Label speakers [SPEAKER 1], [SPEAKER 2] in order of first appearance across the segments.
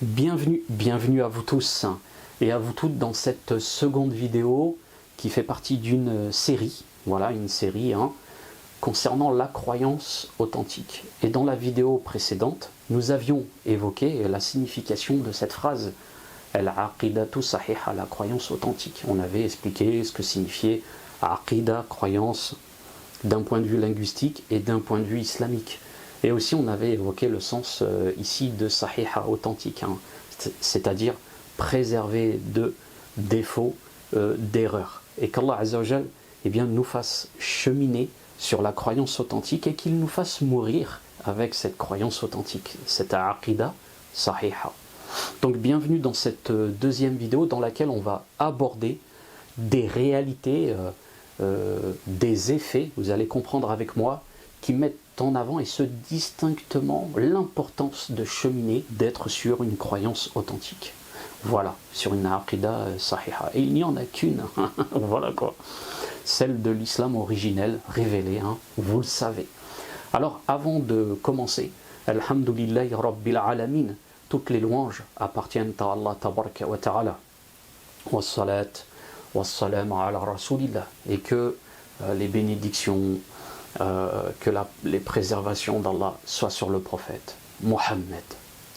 [SPEAKER 1] Bienvenue à vous tous et à vous toutes dans cette seconde vidéo qui fait partie d'une série, voilà une série concernant la croyance authentique. Et dans la vidéo précédente, nous avions évoqué la signification de cette phrase Al-aqidatu sahiha, la croyance authentique. On avait expliqué ce que signifiait aqida, croyance, d'un point de vue linguistique et d'un point de vue islamique. Et aussi on avait évoqué le sens ici de sahiha, authentique, c'est-à-dire préservé de défauts, d'erreurs. Et qu'Allah Azza wa Jal nous fasse cheminer sur la croyance authentique et qu'il nous fasse mourir avec cette croyance authentique, cette aqida sahiha. Donc bienvenue dans cette deuxième vidéo dans laquelle on va aborder des réalités, des effets, vous allez comprendre avec moi, qui mettent en avant et ce distinctement l'importance de cheminer, d'être sur une croyance authentique. Voilà, sur une aqida sahiha. Et il n'y en a qu'une, voilà quoi. Celle de l'islam originel, révélé, vous le savez. Alors avant de commencer, Alhamdulillahi Rabbil Alamin, toutes les louanges appartiennent à Allah Tabaraka wa Ta'ala. Wassalat, wassalam ala Rasulillah. Et que les bénédictions, les préservations d'Allah soient sur le prophète Mohammed.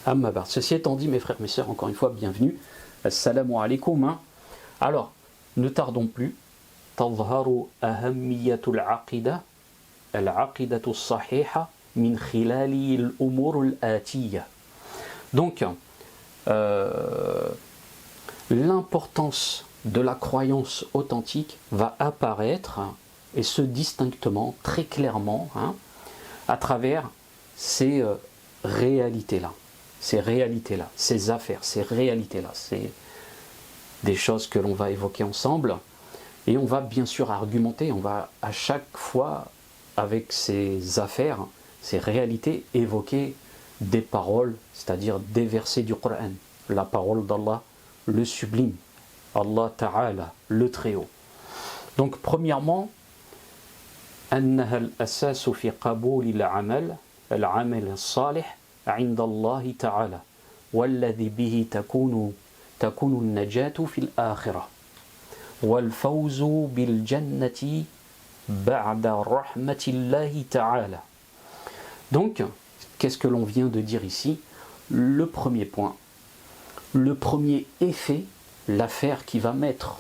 [SPEAKER 1] Amma ba'd. Ceci étant dit, mes frères, mes sœurs, encore une fois, bienvenue. Assalamu alaikum. Alors, ne tardons plus. Tadharu ahammiyatul aqida, al-aqidatu sahiha min khilali al-umur al-atiyya. Donc, l'importance de la croyance authentique va apparaître, et ce distinctement, très clairement, à travers ces réalités-là. Ces réalités-là, ces affaires, ces réalités-là. C'est des choses que l'on va évoquer ensemble. Et on va bien sûr argumenter, on va à chaque fois, avec ces affaires, ces réalités, évoquer des paroles, c'est-à-dire des versets du Coran. La parole d'Allah, le sublime. Allah Ta'ala, le Très-Haut. Donc premièrement, أنها الأساس في قبول العمل الصالح عند الله تعالى والذي به تكون النجاة في الآخرة والفوز بالجنة بعد رحمة الله تعالى. Donc, qu'est-ce que l'on vient de dire ici? Le premier point, le premier effet, l'affaire qui va mettre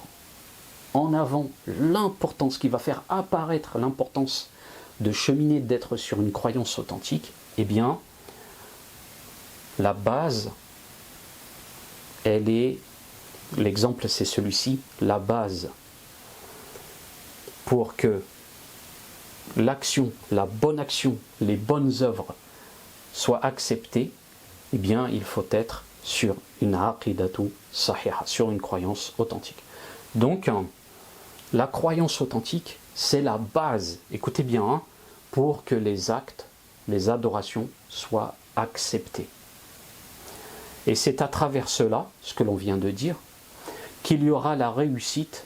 [SPEAKER 1] en avant l'importance, qui va faire apparaître l'importance de cheminer, d'être sur une croyance authentique, eh bien, la base, elle est, l'exemple c'est celui-ci, la base pour que l'action, la bonne action, les bonnes œuvres soient acceptées, eh bien, il faut être sur une aqidatu sahiha, sur une croyance authentique. Donc, la croyance authentique, c'est la base, écoutez bien, pour que les actes, les adorations soient acceptés. Et c'est à travers cela, ce que l'on vient de dire, qu'il y aura la réussite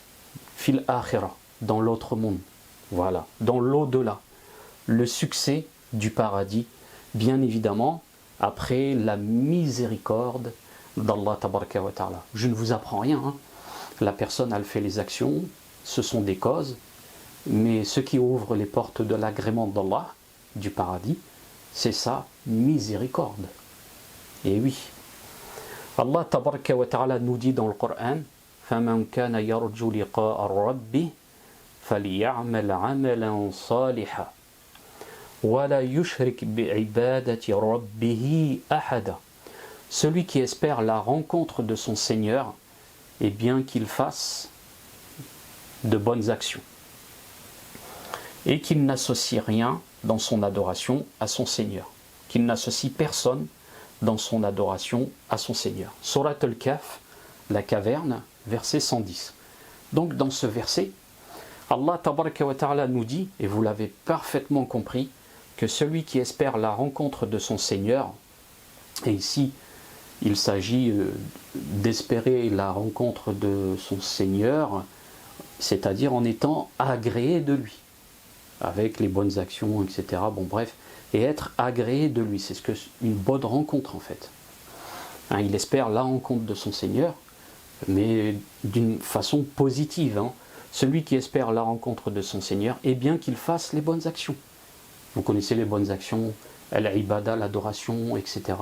[SPEAKER 1] fil akhira, dans l'autre monde, voilà, dans l'au-delà, le succès du paradis, bien évidemment, après la miséricorde d'Allah Tabaraka wa Ta'ala. Je ne vous apprends rien, la personne, elle fait les actions, ce sont des causes, mais ce qui ouvre les portes de l'agrément d'Allah, du paradis, c'est sa miséricorde. Et oui, Allah Tabaraka wa Ta'ala nous dit dans le Coran, فَمَنْ كَانَ يَرْجُو لِقَاءَ رَبِّهِ فَلْيَعْمَلْ عَمَلًا صَالِحًا وَلَا يُشْرِكْ بِعِبَادَةِ رَبِّهِ أَحَدًا. Celui qui espère la rencontre de son Seigneur, eh bien qu'il fasse de bonnes actions et qu'il n'associe rien dans son adoration à son Seigneur, qu'il n'associe personne dans son adoration à son Seigneur. Surat al-Kahf, la caverne, verset 110. Donc dans ce verset, Allah Tabaraka wa Ta'ala nous dit, et vous l'avez parfaitement compris, que celui qui espère la rencontre de son Seigneur, et ici il s'agit d'espérer la rencontre de son Seigneur, c'est-à-dire en étant agréé de lui, avec les bonnes actions, etc. Bon bref, et être agréé de lui, c'est ce que une bonne rencontre en fait. Hein, il espère la rencontre de son Seigneur, mais d'une façon positive. Hein. Celui qui espère la rencontre de son Seigneur, eh bien qu'il fasse les bonnes actions. Vous connaissez les bonnes actions, l'ibada, l'adoration, etc.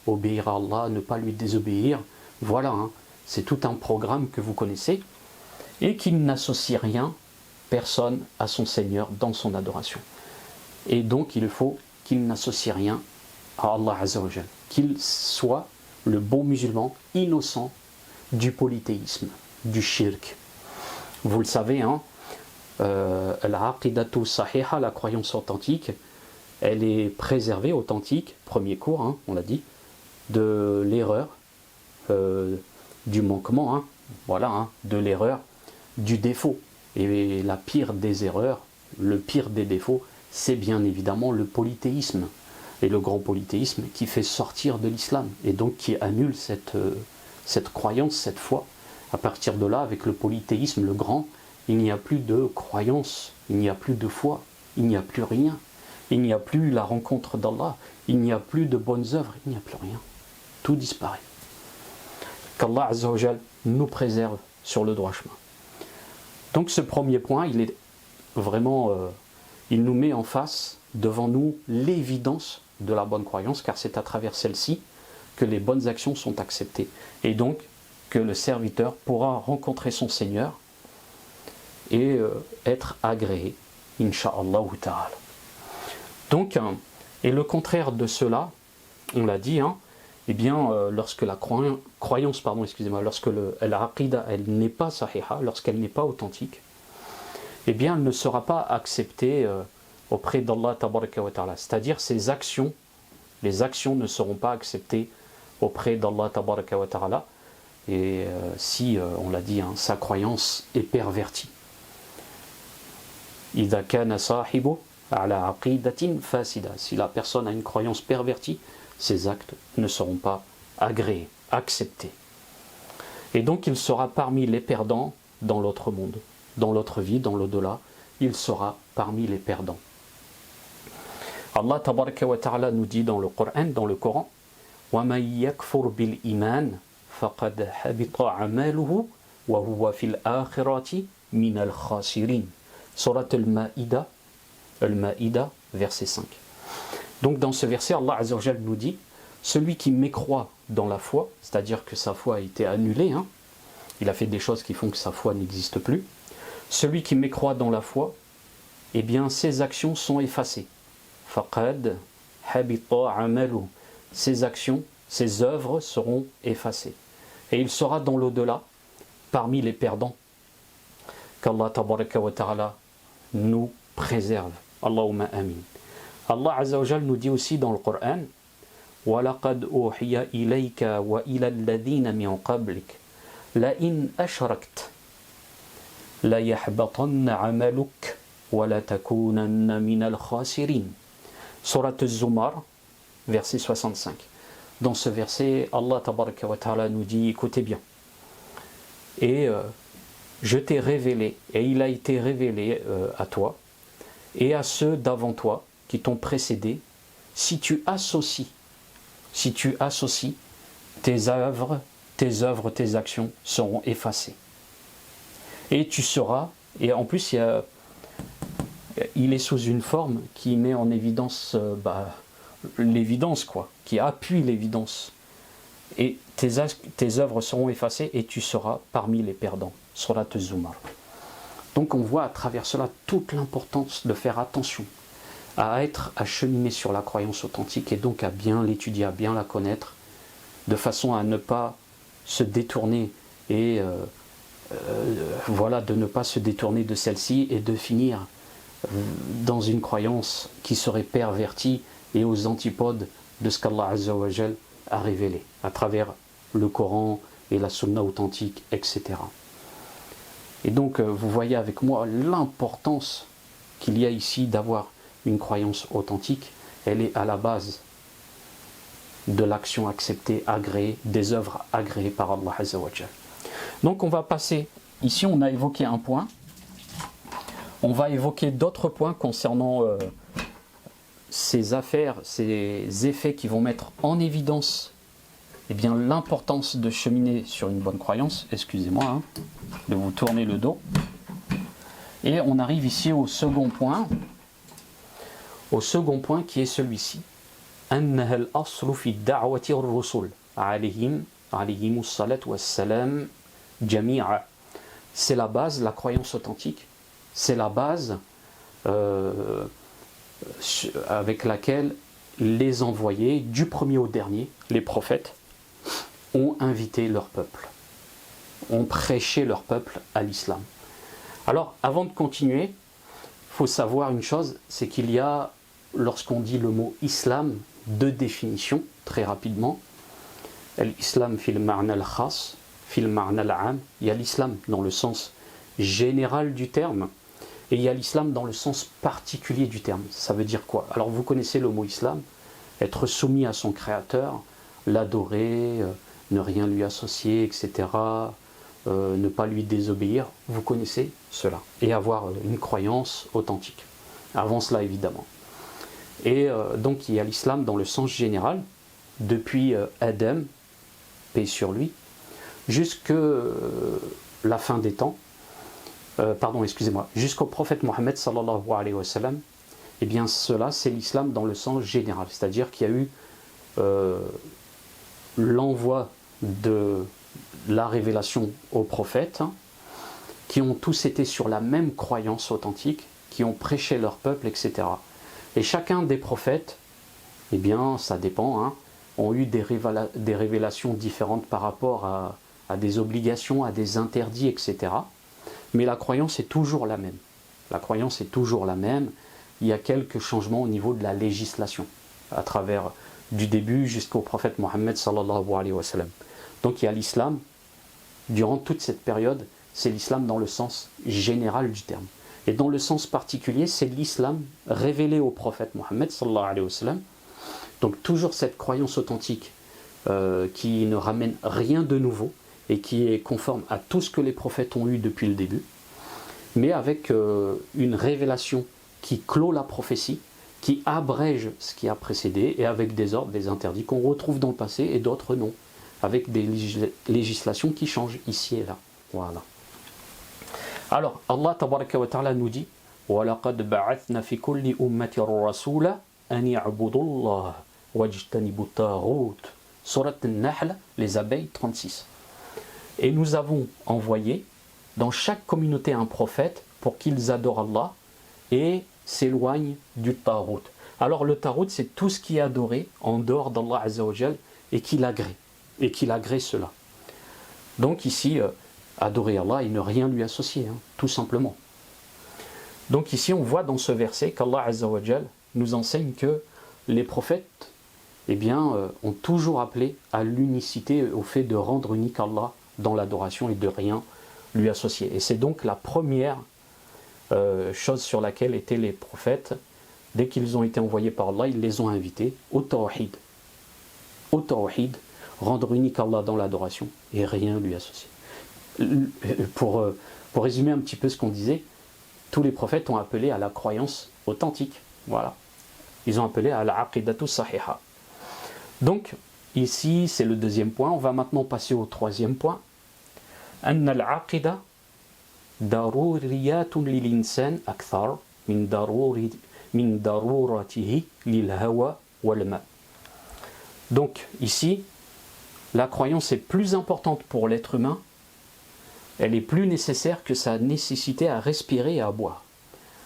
[SPEAKER 1] Obéir à Allah, ne pas lui désobéir. Voilà, hein, c'est tout un programme que vous connaissez et qu'il n'associe rien, personne à son Seigneur dans son adoration. Et donc il faut qu'il n'associe rien à Allah Azza wa Jal, qu'il soit le bon musulman innocent du polythéisme, du shirk. Vous le savez, hein, l'aqidatu sahiha, la croyance authentique, elle est préservée, authentique, premier cours, hein, on l'a dit, de l'erreur, du manquement, hein, voilà, hein, de l'erreur, du défaut. Et la pire des erreurs, le pire des défauts, c'est bien évidemment le polythéisme. Et le grand polythéisme qui fait sortir de l'islam, et donc qui annule cette croyance, cette foi. À partir de là, avec le polythéisme, le grand, il n'y a plus de croyance, il n'y a plus de foi, il n'y a plus rien. Il n'y a plus la rencontre d'Allah, il n'y a plus de bonnes œuvres, il n'y a plus rien. Tout disparaît. Qu'Allah Azza wa Jal nous préserve sur le droit chemin. Donc ce premier point, il est vraiment, il nous met en face, devant nous, l'évidence de la bonne croyance, car c'est à travers celle-ci que les bonnes actions sont acceptées. Et donc que le serviteur pourra rencontrer son Seigneur et être agréé, Inch'Allah ta'ala. Donc, et le contraire de cela, on l'a dit, hein, eh bien, lorsque la croyance, lorsque l'aqida, elle n'est pas sahiha, lorsqu'elle n'est pas authentique, eh bien, elle ne sera pas acceptée auprès d'Allah tabaraka wa ta'ala. C'est-à-dire, les actions ne seront pas acceptées auprès d'Allah tabaraka wa ta'ala, et si, on l'a dit, hein, sa croyance est pervertie. إذا كان صاحبه على عقيدة فاسدة. Si la personne a une croyance pervertie, ses actes ne seront pas agréés, acceptés. Et donc il sera parmi les perdants dans l'autre monde, dans l'autre vie, dans l'au-delà, il sera parmi les perdants. Allah tabaraka wa ta'ala nous dit dans le Coran, وَمَنْ يَكْفُرْ بِالْإِيمَانِ فَقَدْ حَبِطَ عَمَلُهُ وَهُوَ فِي الْآخِرَةِ مِنَ الْخَاسِرِينَ. Surat Al-Ma'ida, verset 5. Donc dans ce verset, Allah Azza wa Jal nous dit, celui qui mécroit dans la foi, c'est-à-dire que sa foi a été annulée, hein, il a fait des choses qui font que sa foi n'existe plus, celui qui mécroit dans la foi, eh bien ses actions sont effacées. Faqad habita amalu. Ses actions, ses œuvres seront effacées. Et il sera dans l'au-delà, parmi les perdants. Qu'Allah tabaraka wa ta'ala nous préserve. Allahumma amin. Allah Azza wa Jal nous dit aussi dans le Coran, وَلَقَدْ أُوحِيَ إِلَيْكَ وَإِلَى الَّذِينَ مِنْ قَبْلِكَ لَإِنْ أَشْرَكْتَ لَيَحْبَطَنَّ عَمَلُكَ وَلَتَكُونَنَّ مِنَ الْخَاسِرِينَ. Surat Az-Zumar, verset 65. Dans ce verset, Allah tabaraka wa ta'ala nous dit, écoutez bien, et je t'ai révélé, et il a été révélé à toi, et à ceux d'avant toi qui t'ont précédé, si tu associes tes œuvres, tes actions seront effacées. Et tu seras, et en plus il est sous une forme qui met en évidence l'évidence, quoi, qui appuie l'évidence. Et tes œuvres seront effacées et tu seras parmi les perdants. Surat Az-Zumar. Donc on voit à travers cela toute l'importance de faire attention à cheminer sur la croyance authentique et donc à bien l'étudier, à bien la connaître, de façon à ne pas se détourner et de ne pas se détourner de celle-ci et de finir dans une croyance qui serait pervertie et aux antipodes de ce qu'Allah Azza wa Jal a révélé à travers le Coran et la Sunna authentique, etc. Et donc vous voyez avec moi l'importance qu'il y a ici d'avoir une croyance authentique. Elle est à la base de l'action acceptée, agréée, des œuvres agréées par Allah Azza wa Jal. Donc on va passer, ici on a évoqué un point, on va évoquer d'autres points concernant ces affaires, ces effets qui vont mettre en évidence eh bien l'importance de cheminer sur une bonne croyance, excusez-moi hein, de vous tourner le dos, et on arrive ici au second point qui est celui-ci. أنها الأصل في الدعوة الرسل عليهم الصلاة والسلام جميعا. C'est la base, la croyance authentique, c'est la base avec laquelle les envoyés, du premier au dernier, les prophètes, ont invité leur peuple, ont prêché leur peuple à l'islam. Alors, avant de continuer, il faut savoir une chose, c'est qu'il y a, lorsqu'on dit le mot islam, deux définitions, très rapidement. L'islam fil ma'na al-khas, fil ma'na al-'am. Il y a l'islam dans le sens général du terme, et il y a l'islam dans le sens particulier du terme. Ça veut dire quoi? Alors vous connaissez le mot islam, être soumis à son créateur, l'adorer, ne rien lui associer, etc., ne pas lui désobéir, vous connaissez cela, et avoir une croyance authentique. Avant cela, évidemment. Et donc il y a l'islam dans le sens général, depuis Adam, paix sur lui, jusqu'à la fin des temps, jusqu'au prophète Mohammed sallallahu alayhi wa sallam. Eh bien cela c'est l'islam dans le sens général, c'est-à-dire qu'il y a eu l'envoi de la révélation aux prophètes, hein, qui ont tous été sur la même croyance authentique, qui ont prêché leur peuple, etc. Et chacun des prophètes, eh bien ça dépend, hein, ont eu des révélations différentes par rapport à des obligations, à des interdits, etc. Mais la croyance est toujours la même. La croyance est toujours la même. Il y a quelques changements au niveau de la législation, à travers du début jusqu'au prophète Mohammed sallallahu alayhi wa sallam. Donc il y a l'islam, durant toute cette période, c'est l'islam dans le sens général du terme. Et dans le sens particulier, c'est l'islam révélé au prophète Mohammed sallallahu alayhi wa sallam. Donc toujours cette croyance authentique qui ne ramène rien de nouveau et qui est conforme à tout ce que les prophètes ont eu depuis le début, mais avec une révélation qui clôt la prophétie, qui abrège ce qui a précédé, et avec des ordres, des interdits qu'on retrouve dans le passé et d'autres non, avec des législations qui changent ici et là. Voilà. Alors, Allah tabaraka wa ta'ala nous dit وَلَقَدْ بَعَثْنَا فِي كُلِّ أُمَّةٍ رَسُولًا أَنْ يَعْبُدُوا اللَّهَ وَاجْتَنِبُوا الطَّاغُوتَ. Surat An-Nahl, les abeilles, 36. Et nous avons envoyé dans chaque communauté un prophète pour qu'ils adorent Allah et s'éloignent du Tarout. Alors le Tarout, c'est tout ce qui est adoré en dehors d'Allah Azza wa Jal et qu'il agrée cela. Donc ici, adorer Allah et ne rien lui associer, hein, tout simplement. Donc ici, on voit dans ce verset qu'Allah Azza wa Jal nous enseigne que les prophètes, eh bien, ont toujours appelé à l'unicité, au fait de rendre unique Allah dans l'adoration et de rien lui associer. Et c'est donc la première chose sur laquelle étaient les prophètes. Dès qu'ils ont été envoyés par Allah, ils les ont invités au tawhid. Au tawhid, rendre unique Allah dans l'adoration et rien lui associer. Pour résumer un petit peu ce qu'on disait, tous les prophètes ont appelé à la croyance authentique. Voilà. Ils ont appelé à la aqidatu sahiha. Donc, ici, c'est le deuxième point. On va maintenant passer au troisième point. أن العقيدة ضروريات للإنسان أكثر من ضرورته للهوى والماء. Donc, ici, la croyance est plus importante pour l'être humain. Elle est plus nécessaire que sa nécessité à respirer et à boire.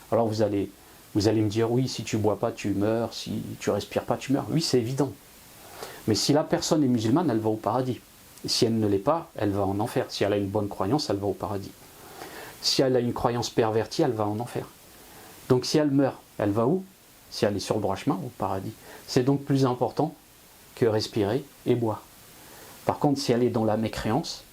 [SPEAKER 1] Alors vous allez me dire, oui, si tu bois pas, tu meurs, si tu respires pas, tu meurs. Oui, c'est évident. Mais si la personne est musulmane, elle va au paradis. Et si elle ne l'est pas, elle va en enfer. Si elle a une bonne croyance, elle va au paradis. Si elle a une croyance pervertie, elle va en enfer. Donc si elle meurt, elle va où? Si elle est sur le droit chemin, au paradis. C'est donc plus important que respirer et boire. Par contre, si elle est dans la mécréance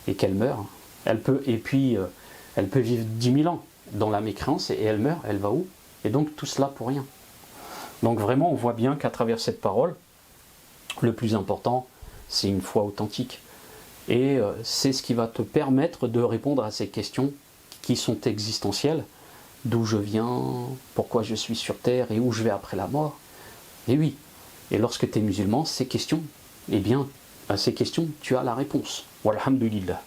[SPEAKER 1] et qu'elle meurt, elle peut vivre 10 000 ans dans la mécréance et elle meurt, elle va où? Et donc tout cela pour rien. Donc vraiment, on voit bien qu'à travers cette parole, le plus important, c'est une foi authentique. Et c'est ce qui va te permettre de répondre à ces questions qui sont existentielles. D'où je viens, pourquoi je suis sur terre et où je vais après la mort. Et oui, et lorsque tu es musulman, ces questions, eh bien, à ces questions, tu as la réponse. Walhamdulillah.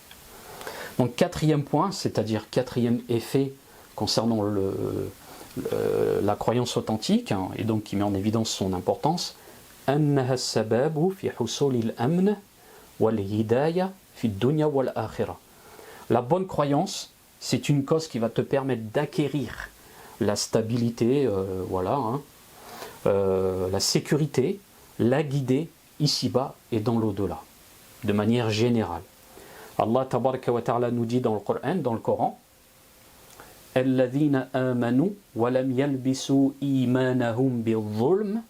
[SPEAKER 1] Donc, quatrième point, c'est-à-dire quatrième effet concernant la croyance authentique, hein, et donc qui met en évidence son importance, أنها السبب في حصول الأمن والهداية في الدنيا والآخرة. La bonne croyance, c'est une cause qui va te permettre d'acquérir la stabilité, la sécurité, la guider ici-bas et dans l'au-delà, de manière générale. Allah tabaraka wa ta'ala nous dit dans le Coran, الذين آمنوا ولم يلبسوا إيمانهم بالظلم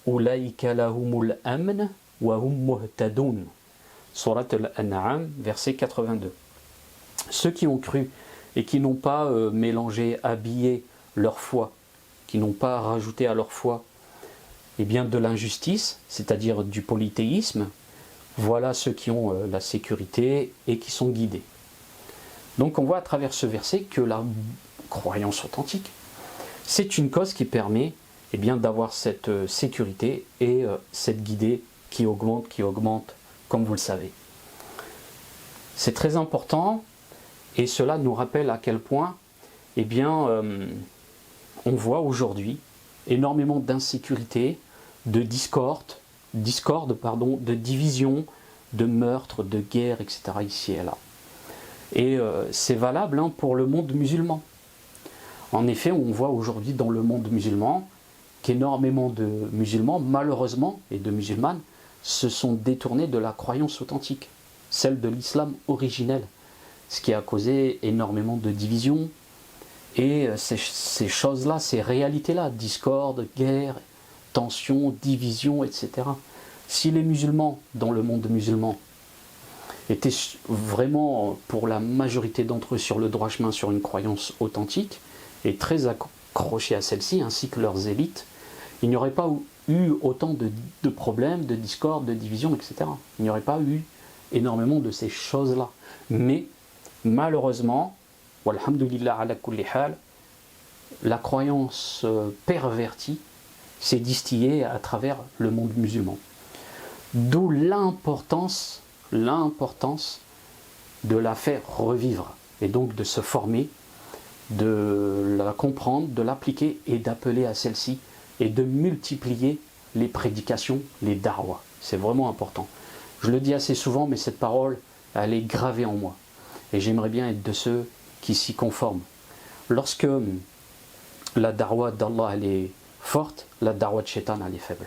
[SPEAKER 1] أولئك لهم الأمن وهم مهتدون. Surat Al-An'am, verset 82. Ceux qui ont cru et qui n'ont pas mélangé, habillé leur foi, qui n'ont pas rajouté à leur foi de l'injustice, c'est-à-dire du polythéisme, voilà ceux qui ont la sécurité et qui sont guidés. Donc on voit à travers ce verset que la croyance authentique, c'est une cause qui permet d'avoir cette sécurité et cette guidée qui augmente, comme vous le savez. C'est très important et cela nous rappelle à quel point on voit aujourd'hui énormément d'insécurité, de discorde, de division, de meurtres, de guerres, etc. ici et là. Et c'est valable pour le monde musulman. En effet, on voit aujourd'hui dans le monde musulman qu'énormément de musulmans, malheureusement, et de musulmanes, se sont détournés de la croyance authentique, celle de l'islam originel, ce qui a causé énormément de divisions. Et ces choses-là, ces réalités-là, discorde, guerre, tension, division, etc. Si les musulmans, dans le monde musulman, étaient vraiment, pour la majorité d'entre eux, sur le droit chemin, sur une croyance authentique, et très accrochés à celle-ci, ainsi que leurs élites, il n'y aurait pas eu autant de problèmes, de discordes, de divisions, etc. Il n'y aurait pas eu énormément de ces choses-là. Mais, malheureusement, walhamdulillah ala kulli hal, la croyance pervertie s'est distillée à travers le monde musulman. D'où l'importance de la faire revivre, et donc de se former, de la comprendre, de l'appliquer et d'appeler à celle-ci, et de multiplier les prédications, les darwa. C'est vraiment important. Je le dis assez souvent, mais cette parole, elle est gravée en moi. Et j'aimerais bien être de ceux qui s'y conforment. Lorsque la darwa d'Allah elle est forte, la darwa de Shaitan elle est faible.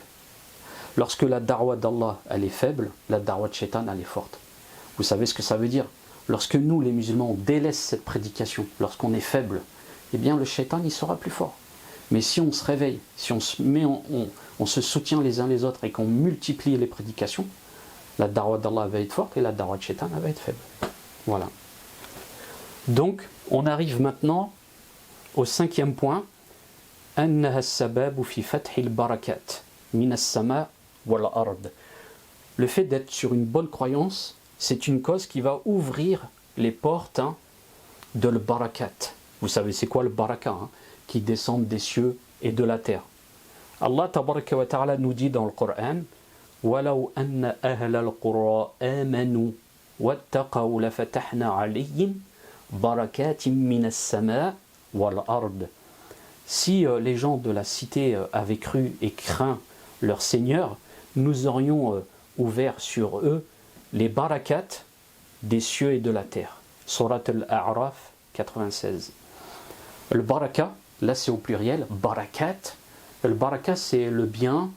[SPEAKER 1] Lorsque la darwa d'Allah elle est faible, la darwa de Shaitan elle est forte. Vous savez ce que ça veut dire? Lorsque nous, les musulmans, on délaisse cette prédication, lorsqu'on est faible, eh bien le Shaitan il sera plus fort. Mais si on se réveille, si on se soutient les uns les autres et qu'on multiplie les prédications, la darwa d'Allah va être forte et la darwa de Shaitan va être faible. Voilà. Donc, on arrive maintenant au cinquième point. أنها السبب في فتح البركات من السماء والأرض. Le fait d'être sur une bonne croyance, c'est une cause qui va ouvrir les portes de le barakat. Vous savez c'est quoi le baraka, qui descendent des cieux et de la terre. Allah tabaraka wa ta'ala nous dit dans le Coran, وَلَوْ أَنَّ أَهْلَ الْقُرَىٰ آمَنُوا وَاتَّقَوْا لَفَتَحْنَا عَلَيْهِمْ بَرَكَاتٍ مِّنَ السَّمَاءِ وَالْأَرْضِ. Si les gens de la cité avaient cru et craint leur Seigneur, nous aurions ouvert sur eux les barakats des cieux et de la terre. Surat Al-A'raf 96. Le baraka, là c'est au pluriel, barakat. Le baraka c'est le bien,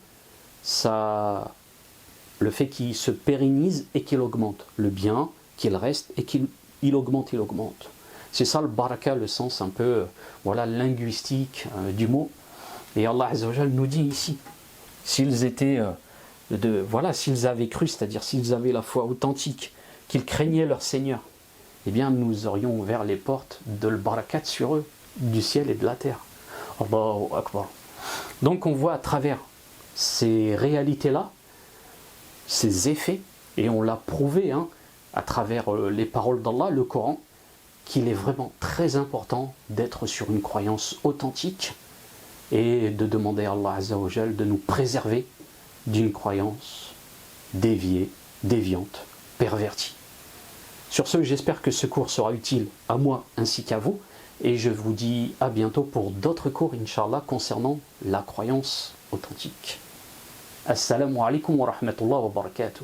[SPEAKER 1] le fait qu'il se pérennise et qu'il augmente. Le bien, qu'il reste et qu'il augmente, il augmente. C'est ça le baraka, le sens un peu linguistique du mot. Et Allah Azza wa Jal nous dit ici, s'ils étaient s'ils avaient cru, c'est-à-dire s'ils avaient la foi authentique, qu'ils craignaient leur Seigneur, eh bien nous aurions ouvert les portes de le barakat sur eux, du ciel et de la terre. Allahu Akbar. Donc on voit à travers ces réalités-là, ces effets, et on l'a prouvé à travers les paroles d'Allah, le Coran, qu'il est vraiment très important d'être sur une croyance authentique et de demander à Allah Azza wa Jal de nous préserver d'une croyance déviée, déviante, pervertie. Sur ce, j'espère que ce cours sera utile à moi ainsi qu'à vous, et je vous dis à bientôt pour d'autres cours, Inch'Allah, concernant la croyance authentique. Assalamu alaikum wa rahmatullahi wa barakatuh.